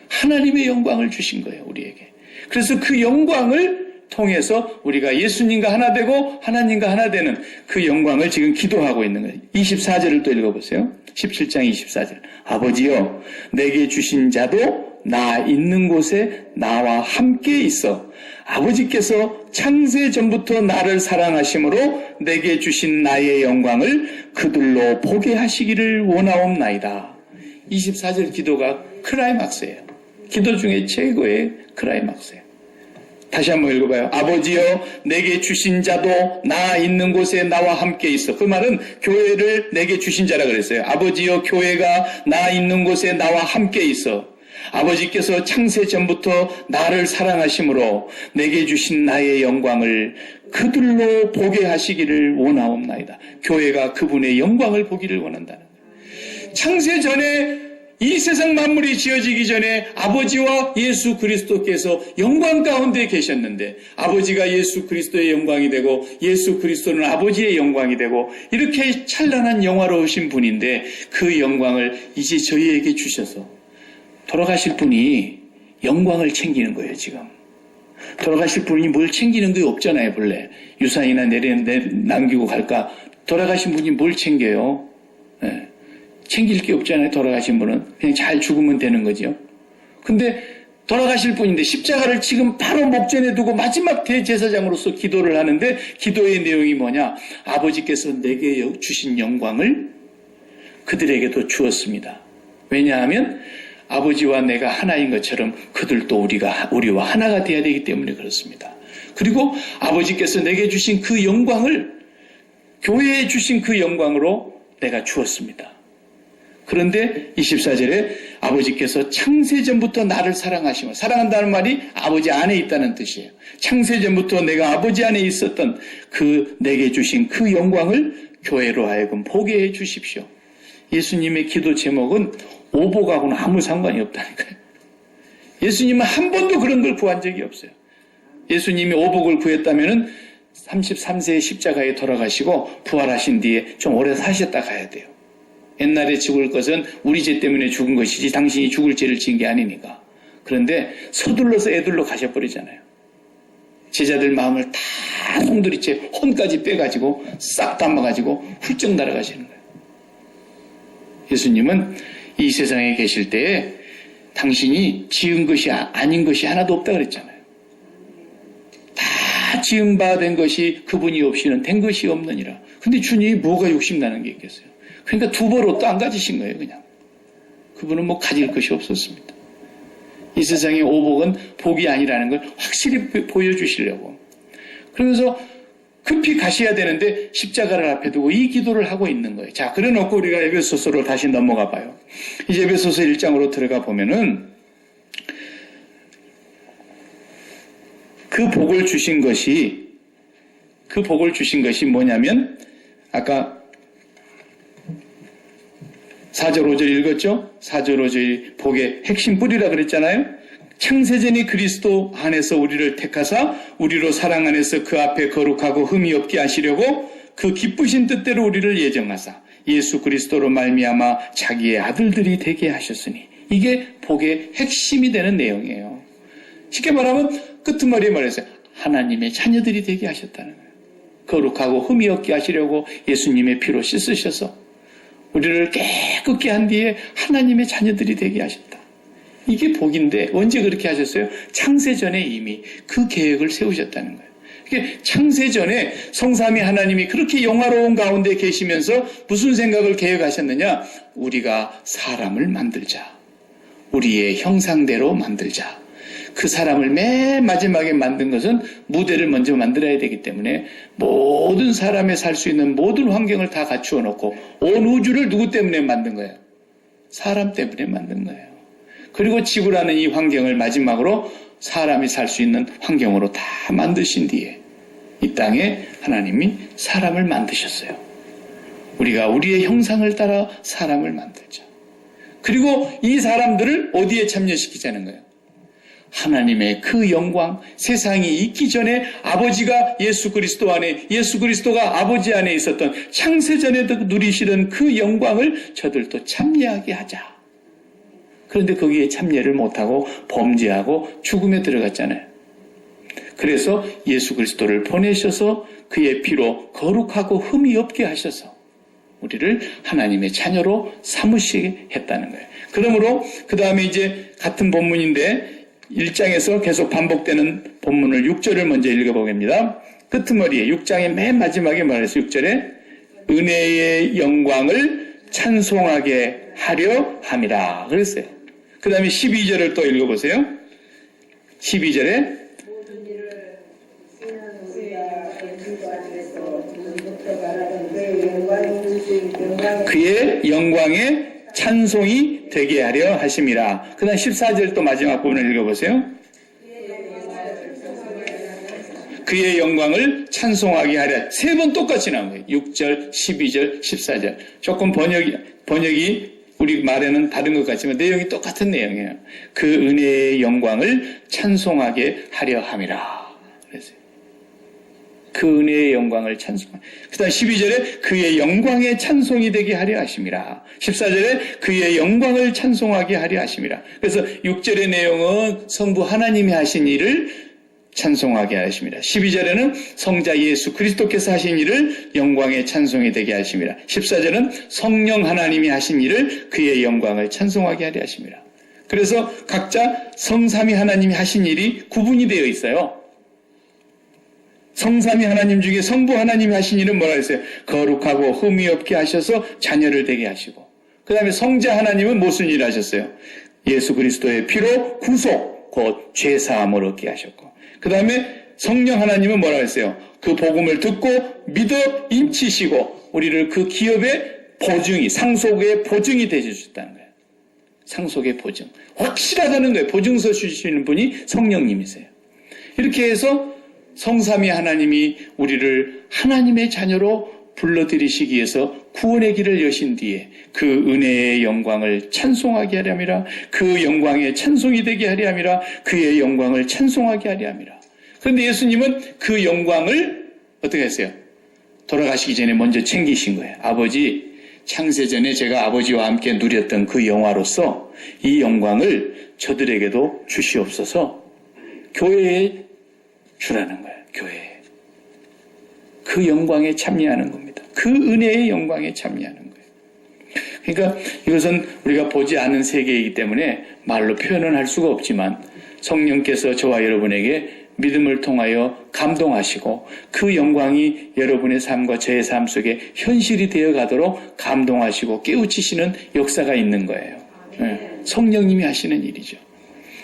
하나님의 영광을 주신 거예요. 우리에게. 그래서 그 영광을 통해서 우리가 예수님과 하나 되고 하나님과 하나 되는 그 영광을 지금 기도하고 있는 거예요. 24절을 또 읽어보세요. 17장 24절. 아버지여 내게 주신 자도 나 있는 곳에 나와 함께 있어 아버지께서 창세 전부터 나를 사랑하심으로 내게 주신 나의 영광을 그들로 보게 하시기를 원하옵나이다. 24절 기도가 클라이막스예요. 기도 중에 최고의 클라이막스예요. 다시 한번 읽어봐요. 아버지여 내게 주신 자도 나 있는 곳에 나와 함께 있어. 그 말은 교회를 내게 주신 자라 그랬어요. 아버지여 교회가 나 있는 곳에 나와 함께 있어. 아버지께서 창세 전부터 나를 사랑하심으로 내게 주신 나의 영광을 그들로 보게 하시기를 원하옵나이다. 교회가 그분의 영광을 보기를 원한다는 거예요. 창세 전에 이 세상 만물이 지어지기 전에 아버지와 예수 그리스도께서 영광 가운데 계셨는데 아버지가 예수 그리스도의 영광이 되고 예수 그리스도는 아버지의 영광이 되고 이렇게 찬란한 영화로우신 분인데 그 영광을 이제 저희에게 주셔서 돌아가실 분이 영광을 챙기는 거예요. 지금 돌아가실 분이 뭘 챙기는 게 없잖아요. 본래 유산이나 남기고 갈까. 돌아가신 분이 뭘 챙겨요? 네. 챙길 게 없잖아요. 돌아가신 분은 그냥 잘 죽으면 되는 거죠. 근데 돌아가실 분인데 십자가를 지금 바로 목전에 두고 마지막 대제사장으로서 기도를 하는데 기도의 내용이 뭐냐? 아버지께서 내게 주신 영광을 그들에게도 주었습니다. 왜냐하면 아버지와 내가 하나인 것처럼 그들도 우리와 하나가 되어야 되기 때문에 그렇습니다. 그리고 아버지께서 내게 주신 그 영광을 교회에 주신 그 영광으로 내가 주었습니다. 그런데 24절에 아버지께서 창세전부터 나를 사랑하시며 사랑한다는 말이 아버지 안에 있다는 뜻이에요. 창세전부터 내가 아버지 안에 있었던 그 내게 주신 그 영광을 교회로 하여금 보게 해 주십시오. 예수님의 기도 제목은 오복하고는 아무 상관이 없다니까요. 예수님은 한 번도 그런 걸 구한 적이 없어요. 예수님이 오복을 구했다면 33세에 십자가에 돌아가시고 부활하신 뒤에 좀 오래 사셨다 가야 돼요. 옛날에 죽을 것은 우리 죄 때문에 죽은 것이지 당신이 죽을 죄를 지은 게 아니니까. 그런데 서둘러서 애들로 가셔버리잖아요. 제자들 마음을 다 송두리째 혼까지 빼가지고 싹 담아가지고 훌쩍 날아가시는 거예요. 예수님은 이 세상에 계실 때에 당신이 지은 것이 아닌 것이 하나도 없다 그랬잖아요. 다 지은 바 된 것이 그분이 없이는 된 것이 없느니라. 근데 주님이 뭐가 욕심나는 게 있겠어요. 그러니까 두 벌 옷도 안 가지신 거예요. 그냥. 그분은 뭐 가질 것이 없었습니다. 이 세상의 오복은 복이 아니라는 걸 확실히 보여주시려고. 그러면서 급히 가셔야 되는데 십자가를 앞에 두고 이 기도를 하고 있는 거예요. 자, 그래 놓고 우리가 에베소서로 다시 넘어가 봐요. 이제 에베소서 1장으로 들어가 보면은 그 복을 주신 것이 뭐냐면 아까 4절 5절 읽었죠? 4절 5절이 복의 핵심 뿌리라 그랬잖아요. 창세전이 그리스도 안에서 우리를 택하사 우리로 사랑 안에서 그 앞에 거룩하고 흠이 없게 하시려고 그 기쁘신 뜻대로 우리를 예정하사 예수 그리스도로 말미암아 자기의 아들들이 되게 하셨으니, 이게 복의 핵심이 되는 내용이에요. 쉽게 말하면 끄트머리에 말해서 하나님의 자녀들이 되게 하셨다는 거예요. 거룩하고 흠이 없게 하시려고 예수님의 피로 씻으셔서 우리를 깨끗게 한 뒤에 하나님의 자녀들이 되게 하셨다. 이게 복인데 언제 그렇게 하셨어요? 창세전에 이미 그 계획을 세우셨다는 거예요. 창세전에 성삼위 하나님이 그렇게 영화로운 가운데 계시면서 무슨 생각을 계획하셨느냐? 우리가 사람을 만들자. 우리의 형상대로 만들자. 그 사람을 맨 마지막에 만든 것은 무대를 먼저 만들어야 되기 때문에 모든 사람의 살 수 있는 모든 환경을 다 갖추어 놓고 온 우주를 누구 때문에 만든 거예요? 사람 때문에 만든 거예요. 그리고 지구라는 이 환경을 마지막으로 사람이 살 수 있는 환경으로 다 만드신 뒤에 이 땅에 하나님이 사람을 만드셨어요. 우리가 우리의 형상을 따라 사람을 만들자. 그리고 이 사람들을 어디에 참여시키자는 거예요? 하나님의 그 영광, 세상이 있기 전에 아버지가 예수 그리스도 안에, 예수 그리스도가 아버지 안에 있었던 창세전에도 누리시던 그 영광을 저들도 참여하게 하자. 그런데 거기에 참여를 못하고 범죄하고 죽음에 들어갔잖아요. 그래서 예수 그리스도를 보내셔서 그의 피로 거룩하고 흠이 없게 하셔서 우리를 하나님의 자녀로 삼으시게 했다는 거예요. 그러므로 그 다음에 이제 같은 본문인데 1장에서 계속 반복되는 본문을 6절을 먼저 읽어보겠습니다. 끄트머리에 6장의 맨 마지막에 말해서 6절에 은혜의 영광을 찬송하게 하려 함이라 그랬어요. 그 다음에 12절을 또 읽어보세요. 12절에 그의 영광에 찬송이 되게 하려 하심이라. 그 다음 14절 또 마지막 부분을 읽어보세요. 그의 영광을 찬송하게 하려. 세 번 똑같이 나온 거예요. 6절, 12절, 14절. 조금 번역이 우리 말에는 다른 것 같지만 내용이 똑같은 내용이에요. 그 은혜의 영광을 찬송하게 하려 함이라. 그랬어요. 그 은혜의 영광을 찬송하게. 그 다음 12절에 그의 영광의 찬송이 되게 하려 하심이라. 14절에 그의 영광을 찬송하게 하려 하심이라. 그래서 6절의 내용은 성부 하나님이 하신 일을 찬송하게 하십니다. 12절에는 성자 예수 그리스도께서 하신 일을 영광의 찬송이 되게 하십니다. 14절은 성령 하나님이 하신 일을 그의 영광을 찬송하게 하려 하십니다. 그래서 각자 성삼위 하나님이 하신 일이 구분이 되어 있어요. 성삼위 하나님 중에 성부 하나님이 하신 일은 뭐라 했어요? 거룩하고 흠이 없게 하셔서 자녀를 되게 하시고, 그 다음에 성자 하나님은 무슨 일을 하셨어요? 예수 그리스도의 피로 구속, 곧 죄사함을 얻게 하셨고, 그 다음에 성령 하나님은 뭐라 했어요? 그 복음을 듣고 믿어 인치시고 우리를 그 기업의 보증이, 상속의 보증이 되어주셨다는 거예요. 상속의 보증. 확실하다는 거예요. 보증서 주시는 분이 성령님이세요. 이렇게 해서 성삼위 하나님이 우리를 하나님의 자녀로 불러들이시기 위해서 구원의 길을 여신 뒤에 그 은혜의 영광을 찬송하게 하려 함이라. 그 영광의 찬송이 되게 하려 함이라. 그의 영광을 찬송하게 하려 함이라. 그런데 예수님은 그 영광을 어떻게 했어요? 돌아가시기 전에 먼저 챙기신 거예요. 아버지, 창세전에 제가 아버지와 함께 누렸던 그 영화로서 이 영광을 저들에게도 주시옵소서. 교회에 주라는 거예요. 교회에. 그 영광에 참여하는 겁니다. 그 은혜의 영광에 참여하는 거예요. 그러니까 이것은 우리가 보지 않은 세계이기 때문에 말로 표현은 할 수가 없지만 성령께서 저와 여러분에게 믿음을 통하여 감동하시고 그 영광이 여러분의 삶과 저의 삶 속에 현실이 되어 가도록 감동하시고 깨우치시는 역사가 있는 거예요. 성령님이 하시는 일이죠.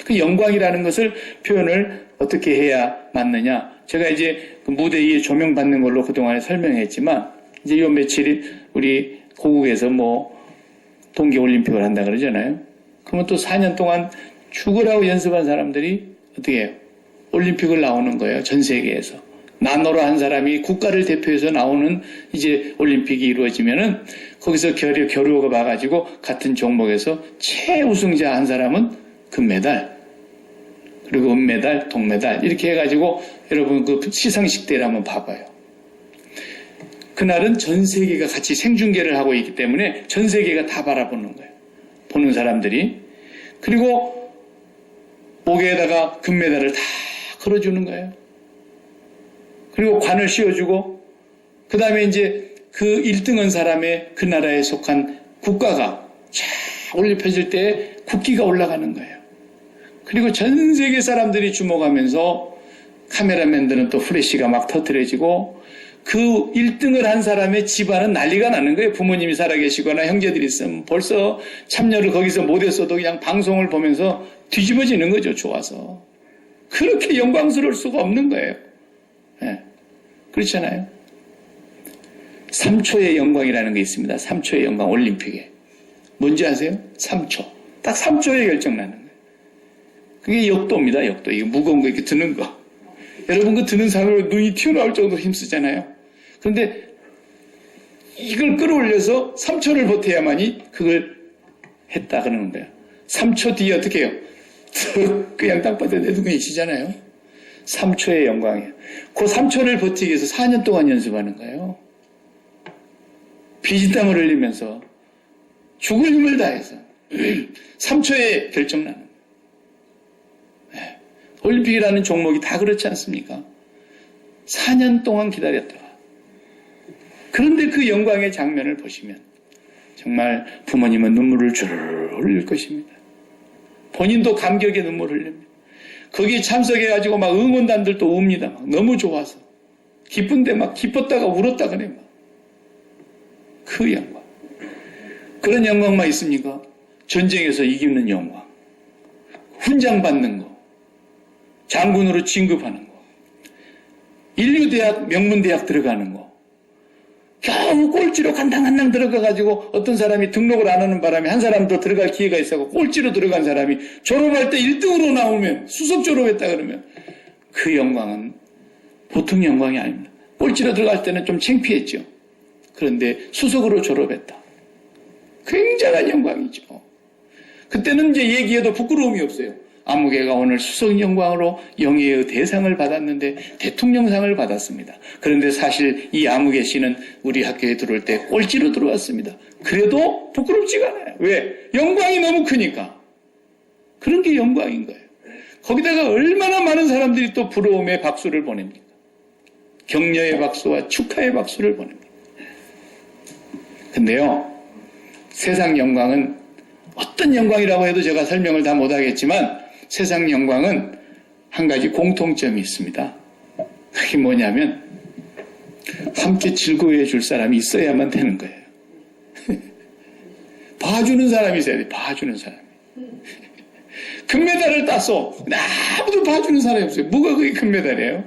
그 영광이라는 것을 표현을 어떻게 해야 맞느냐. 제가 이제 그 무대 위에 조명받는 걸로 그동안에 설명했지만, 이제 요 며칠 우리 고국에서 동계올림픽을 한다 그러잖아요. 그러면 또 4년 동안 죽으라고 연습한 사람들이 어떻게 해요? 올림픽을 나오는 거예요. 전 세계에서. 나노로 한 사람이 국가를 대표해서 나오는 이제 올림픽이 이루어지면은 거기서 겨루어가 봐가지고 같은 종목에서 최우승자 한 사람은 금메달, 그리고 은메달, 동메달 이렇게 해가지고 여러분 그 시상식 때를 한번 봐봐요. 그날은 전 세계가 같이 생중계를 하고 있기 때문에 전 세계가 다 바라보는 거예요. 보는 사람들이. 그리고 목에다가 금메달을 다 걸어주는 거예요. 그리고 관을 씌워주고, 그 다음에 이제 그 1등한 사람의 그 나라에 속한 국가가 쫙 올려 펴질 때 국기가 올라가는 거예요. 그리고 전 세계 사람들이 주목하면서 카메라맨들은 또 플래시가 막 터뜨려지고, 그 1등을 한 사람의 집안은 난리가 나는 거예요. 부모님이 살아계시거나 형제들이 있으면 벌써 참여를 거기서 못했어도 그냥 방송을 보면서 뒤집어지는 거죠. 좋아서. 그렇게 영광스러울 수가 없는 거예요. 네. 그렇잖아요. 3초의 영광이라는 게 있습니다. 3초의 영광 올림픽에. 뭔지 아세요? 3초. 딱 3초에 결정나는 거예요. 그게 역도입니다. 역도. 이거 무거운 거 이렇게 드는 거. 여러분 그 드는 사람으로 눈이 튀어나올 정도로 힘쓰잖아요. 그런데 이걸 끌어올려서 3초를 버텨야만이 그걸 했다 그러는 거예요. 3초 뒤에 어떻게 해요? 그냥 땅바닥에 내두고 계시잖아요. 3초의 영광이에요. 그 3초를 버티기 위해서 4년 동안 연습하는 거예요. 피지땀을 흘리면서 죽을 힘을 다해서 3초에 결정나는 거예요. 네. 올림픽이라는 종목이 다 그렇지 않습니까? 4년 동안 기다렸다가. 그런데 그 영광의 장면을 보시면 정말 부모님은 눈물을 주르르 흘릴 것입니다. 본인도 감격의 눈물을 흘립니다. 거기에 참석해가지고 막 응원단들도 웁니다. 막 너무 좋아서. 기쁜데 막 기뻤다가 울었다 그래. 막. 그 영광. 그런 영광만 있습니까? 전쟁에서 이기는 영광. 훈장 받는 거. 장군으로 진급하는 거. 인류대학, 명문대학 들어가는 거. 겨우 꼴찌로 간당간당 들어가가지고 어떤 사람이 등록을 안 하는 바람에 한 사람 더 들어갈 기회가 있어서 꼴찌로 들어간 사람이 졸업할 때 1등으로 나오면 수석 졸업했다 그러면 그 영광은 보통 영광이 아닙니다. 꼴찌로 들어갈 때는 좀 창피했죠. 그런데 수석으로 졸업했다. 굉장한 영광이죠. 그때는 이제 얘기해도 부끄러움이 없어요. 아무개가 오늘 수석 영광으로 영예의 대상을 받았는데 대통령상을 받았습니다. 그런데 사실 이 아무개 씨는 우리 학교에 들어올 때 꼴찌로 들어왔습니다. 그래도 부끄럽지가 않아요. 왜? 영광이 너무 크니까. 그런 게 영광인 거예요. 거기다가 얼마나 많은 사람들이 또 부러움의 박수를 보냅니까? 격려의 박수와 축하의 박수를 보냅니다. 근데요, 세상 영광은 어떤 영광이라고 해도 제가 설명을 다 못하겠지만 세상 영광은 한 가지 공통점이 있습니다. 그게 뭐냐면 함께 즐거워해 줄 사람이 있어야만 되는 거예요. 봐주는 사람이 있어야 돼. 봐주는 사람이. 금메달을 땄어. 아무도 봐주는 사람이 없어요. 뭐가 그게 금메달이에요?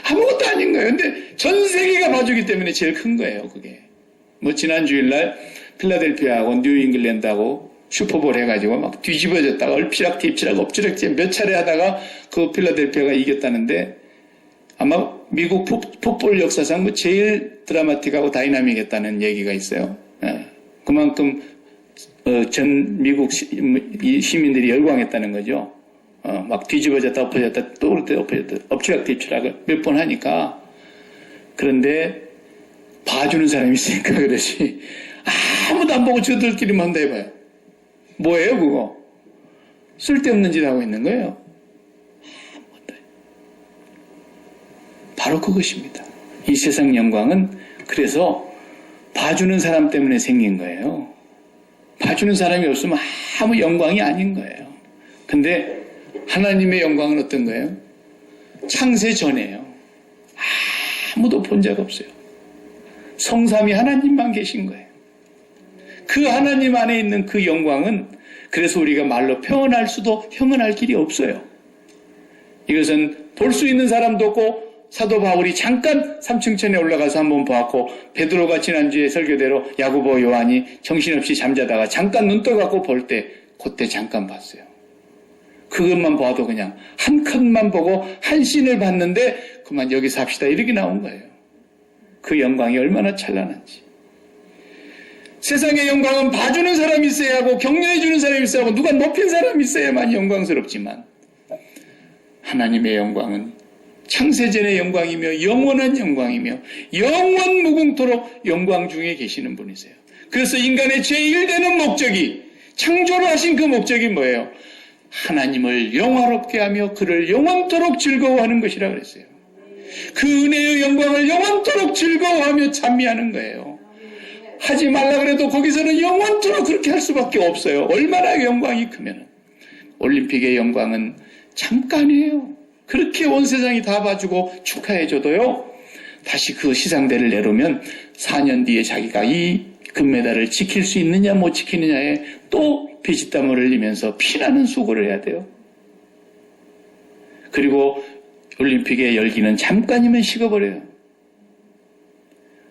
아무것도 아닌 거예요. 근데 전 세계가 봐주기 때문에 제일 큰 거예요. 그게. 지난 주일날 필라델피아하고 뉴잉글랜드하고 슈퍼볼 해가지고 막 뒤집어졌다가 얼피락 뒤치락 엎치락 몇 차례 하다가 그 필라델피아가 이겼다는데 아마 미국 풋볼 역사상 제일 드라마틱하고 다이나믹했다는 얘기가 있어요. 예. 그만큼 전 미국 시민들이 열광했다는 거죠. 막 뒤집어졌다 엎어졌다 또 그럴 때 엎어졌다 엎치락 뒤치락을 몇 번 하니까. 그런데 봐주는 사람이 있으니까 그러지 아무도 안 보고 저들끼리만 한다 해봐요. 뭐예요 그거? 쓸데없는 짓 하고 있는 거예요. 바로 그것입니다. 이 세상 영광은 그래서 봐주는 사람 때문에 생긴 거예요. 봐주는 사람이 없으면 아무 영광이 아닌 거예요. 근데 하나님의 영광은 어떤 거예요? 창세 전에요. 아무도 본 적 없어요. 성삼위 하나님만 계신 거예요. 그 하나님 안에 있는 그 영광은 그래서 우리가 말로 표현할 수도 형언할 길이 없어요. 이것은 볼 수 있는 사람도 없고 사도 바울이 잠깐 삼층천에 올라가서 한번 보았고 베드로가 지난주에 설교대로 야고보 요한이 정신없이 잠자다가 잠깐 눈 떠갖고 볼 때 그때 잠깐 봤어요. 그것만 봐도 그냥 한 컷만 보고 한 씬을 봤는데 그만 여기서 합시다 이렇게 나온 거예요. 그 영광이 얼마나 찬란한지. 세상의 영광은 봐주는 사람이 있어야 하고 격려해주는 사람이 있어야 하고 누가 높인 사람이 있어야만 영광스럽지만 하나님의 영광은 창세전의 영광이며 영원한 영광이며 영원 무궁토록 영광 중에 계시는 분이세요. 그래서 인간의 제1되는 목적이 창조를 하신 그 목적이 뭐예요? 하나님을 영화롭게 하며 그를 영원토록 즐거워하는 것이라 그랬어요. 그 은혜의 영광을 영원토록 즐거워하며 찬미하는 거예요. 하지 말라 그래도 거기서는 영원토록 그렇게 할 수밖에 없어요. 얼마나 영광이 크면. 올림픽의 영광은 잠깐이에요. 그렇게 온 세상이 다 봐주고 축하해줘도요. 다시 그 시상대를 내놓으면 4년 뒤에 자기가 이 금메달을 지킬 수 있느냐 못 지키느냐에 또 피지땀을 흘리면서 피나는 수고를 해야 돼요. 그리고 올림픽의 열기는 잠깐이면 식어버려요.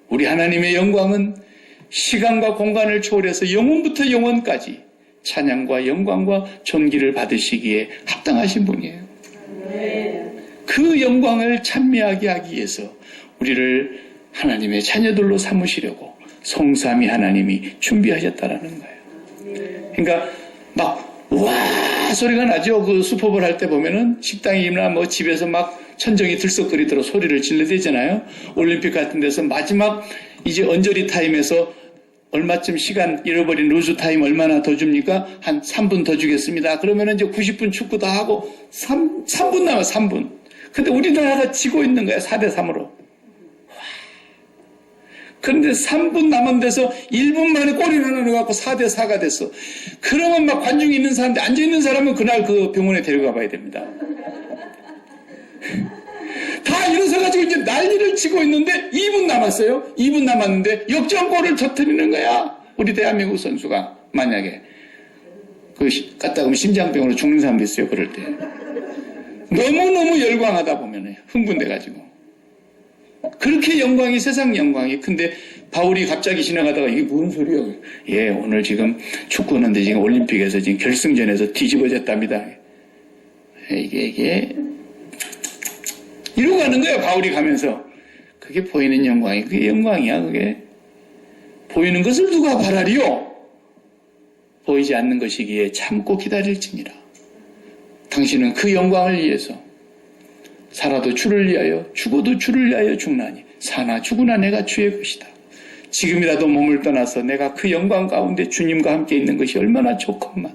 우리 하나님의 영광은 시간과 공간을 초월해서 영원부터 영원까지 찬양과 영광과 존귀를 받으시기에 합당하신 분이에요. 그 영광을 찬미하게 하기 위해서 우리를 하나님의 자녀들로 삼으시려고 성삼위 하나님이 준비하셨다라는 거예요. 그러니까 막 와 소리가 나죠. 그 슈퍼볼 할 때 보면은 식당이나 뭐 집에서 막 천정이 들썩거리도록 소리를 질러대잖아요. 올림픽 같은 데서 마지막 이제 언저리 타임에서 얼마쯤 시간 잃어버린 루즈 타임 얼마나 더 줍니까? 한 3분 더 주겠습니다. 그러면은 이제 90분 축구 다 하고 3분 남아 3분. 근데 우리나라가 지고 있는 거야. 4대3으로. 그런데 3분 남은 데서 1분 만에 골이 하나 넣어갖고 4대4가 됐어. 그러면 막 관중이 있는 사람들, 앉아있는 사람은 그날 그 병원에 데려가 봐야 됩니다. 다 일어서가지고 이제 난리를 치고 있는데 2분 남았어요. 2분 남았는데 역전골을 터뜨리는 거야. 우리 대한민국 선수가 만약에 그 갔다 오면 심장병으로 죽는 사람도 있어요. 그럴 때. 너무너무 열광하다 보면 흥분돼가지고. 그렇게 영광이 세상 영광이. 근데 바울이 갑자기 지나가다가 이게 무슨 소리야? 예, 오늘 지금 축구하는데 지금 올림픽에서 지금 결승전에서 뒤집어졌답니다. 이게 이러고 가는 거예요. 바울이 가면서. 그게 보이는 영광이 그게 영광이야. 그게 보이는 것을 누가 바라리요? 보이지 않는 것이기에 참고 기다릴지니라. 당신은 그 영광을 위해서 살아도 주를 위하여 죽어도 주를 위하여 죽나니 사나 죽으나 내가 주의 것이다. 지금이라도 몸을 떠나서 내가 그 영광 가운데 주님과 함께 있는 것이 얼마나 좋건만.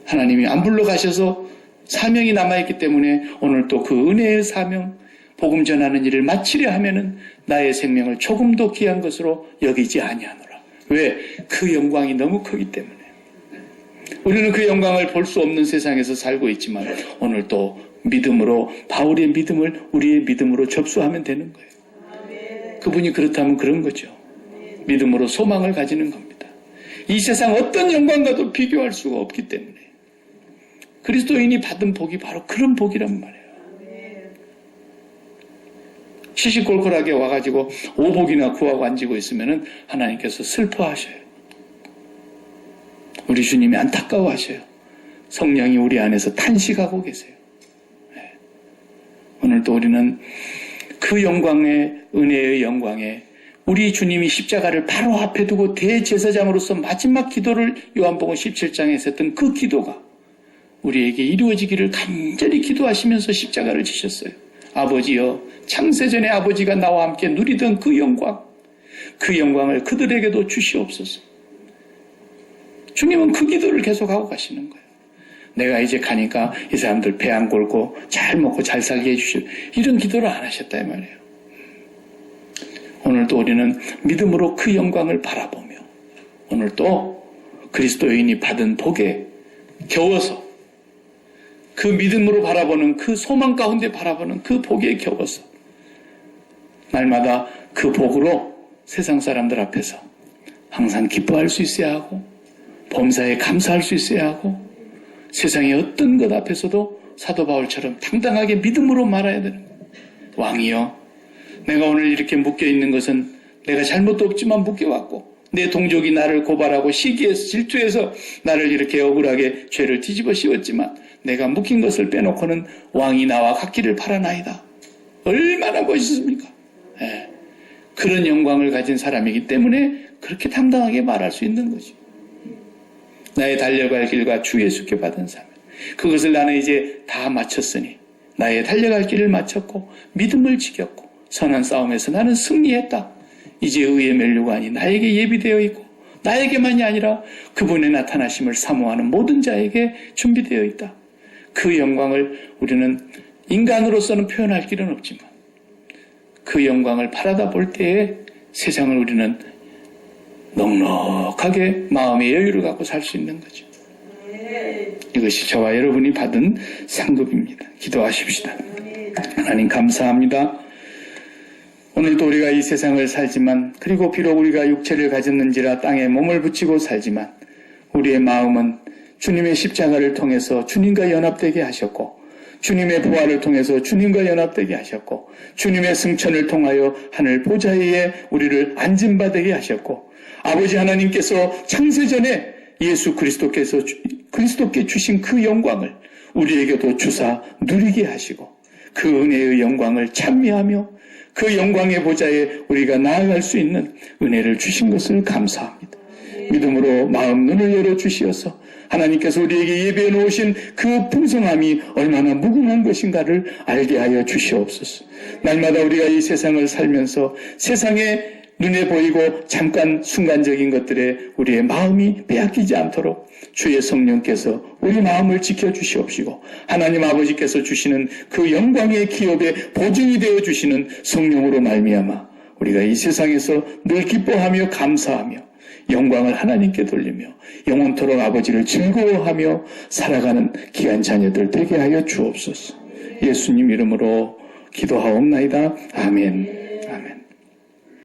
하나님이 안 불러가셔서 사명이 남아있기 때문에 오늘 또 그 은혜의 사명, 복음 전하는 일을 마치려 하면은 나의 생명을 조금도 귀한 것으로 여기지 아니하노라. 왜? 그 영광이 너무 크기 때문에. 우리는 그 영광을 볼 수 없는 세상에서 살고 있지만 오늘 또 믿음으로 바울의 믿음을 우리의 믿음으로 접수하면 되는 거예요. 그분이 그렇다면 그런 거죠. 믿음으로 소망을 가지는 겁니다. 이 세상 어떤 영광과도 비교할 수가 없기 때문에 그리스도인이 받은 복이 바로 그런 복이란 말이에요. 시시콜콜하게 와가지고 오복이나 구하고 앉고 있으면 하나님께서 슬퍼하셔요. 우리 주님이 안타까워하셔요. 성령이 우리 안에서 탄식하고 계세요. 네. 오늘도 우리는 그 영광의 은혜의 영광에 우리 주님이 십자가를 바로 앞에 두고 대제사장으로서 마지막 기도를 요한복음 17장에서 했던 그 기도가 우리에게 이루어지기를 간절히 기도하시면서 십자가를 지셨어요. 아버지여, 창세전에 아버지가 나와 함께 누리던 그 영광, 그 영광을 그들에게도 주시옵소서. 주님은 그 기도를 계속하고 가시는 거예요. 내가 이제 가니까 이 사람들 배 안 골고 잘 먹고 잘 살게 해주시오. 이런 기도를 안 하셨다 이 말이에요. 오늘도 우리는 믿음으로 그 영광을 바라보며 오늘도 그리스도인이 받은 복에 겨워서 그 믿음으로 바라보는 그 소망 가운데 바라보는 그 복에 겨워서 날마다 그 복으로 세상 사람들 앞에서 항상 기뻐할 수 있어야 하고 범사에 감사할 수 있어야 하고 세상의 어떤 것 앞에서도 사도 바울처럼 당당하게 믿음으로 말해야 되는 거예요. 왕이여, 내가 오늘 이렇게 묶여있는 것은 내가 잘못도 없지만 묶여왔고 내 동족이 나를 고발하고 시기해서 질투해서 나를 이렇게 억울하게 죄를 뒤집어 씌웠지만 내가 묶인 것을 빼놓고는 왕이 나와 같기를 바라나이다. 얼마나 멋있습니까? 예. 그런 영광을 가진 사람이기 때문에 그렇게 당당하게 말할 수 있는 거죠. 나의 달려갈 길과 주 예수께 받은 사명, 그것을 나는 이제 다 마쳤으니 나의 달려갈 길을 마쳤고 믿음을 지켰고 선한 싸움에서 나는 승리했다. 이제 의의 면류관이 나에게 예비되어 있고 나에게만이 아니라 그분의 나타나심을 사모하는 모든 자에게 준비되어 있다. 그 영광을 우리는 인간으로서는 표현할 길은 없지만 그 영광을 바라다 볼 때에 세상을 우리는 넉넉하게 마음의 여유를 갖고 살 수 있는 거죠. 이것이 저와 여러분이 받은 상급입니다. 기도하십시다. 하나님 감사합니다. 오늘도 우리가 이 세상을 살지만, 그리고 비록 우리가 육체를 가졌는지라 땅에 몸을 붙이고 살지만 우리의 마음은 주님의 십자가를 통해서 주님과 연합되게 하셨고, 주님의 부활을 통해서 주님과 연합되게 하셨고, 주님의 승천을 통하여 하늘 보좌에 우리를 안진받게 하셨고, 아버지 하나님께서 창세전에 예수 그리스도께 주신 그 영광을 우리에게도 주사 누리게 하시고, 그 은혜의 영광을 찬미하며 그 영광의 보좌에 우리가 나아갈 수 있는 은혜를 주신 것을 감사합니다. 믿음으로 마음 눈을 열어주시어서 하나님께서 우리에게 예배해 놓으신 그 풍성함이 얼마나 무궁한 것인가를 알게 하여 주시옵소서. 날마다 우리가 이 세상을 살면서 세상에 눈에 보이고 잠깐 순간적인 것들에 우리의 마음이 빼앗기지 않도록 주의 성령께서 우리 마음을 지켜주시옵시고, 하나님 아버지께서 주시는 그 영광의 기업의 보증이 되어 주시는 성령으로 말미암아 우리가 이 세상에서 늘 기뻐하며 감사하며 영광을 하나님께 돌리며 영원토록 아버지를 즐거워하며 살아가는 귀한 자녀들 되게 하여 주옵소서. 예수님 이름으로 기도하옵나이다. 아멘.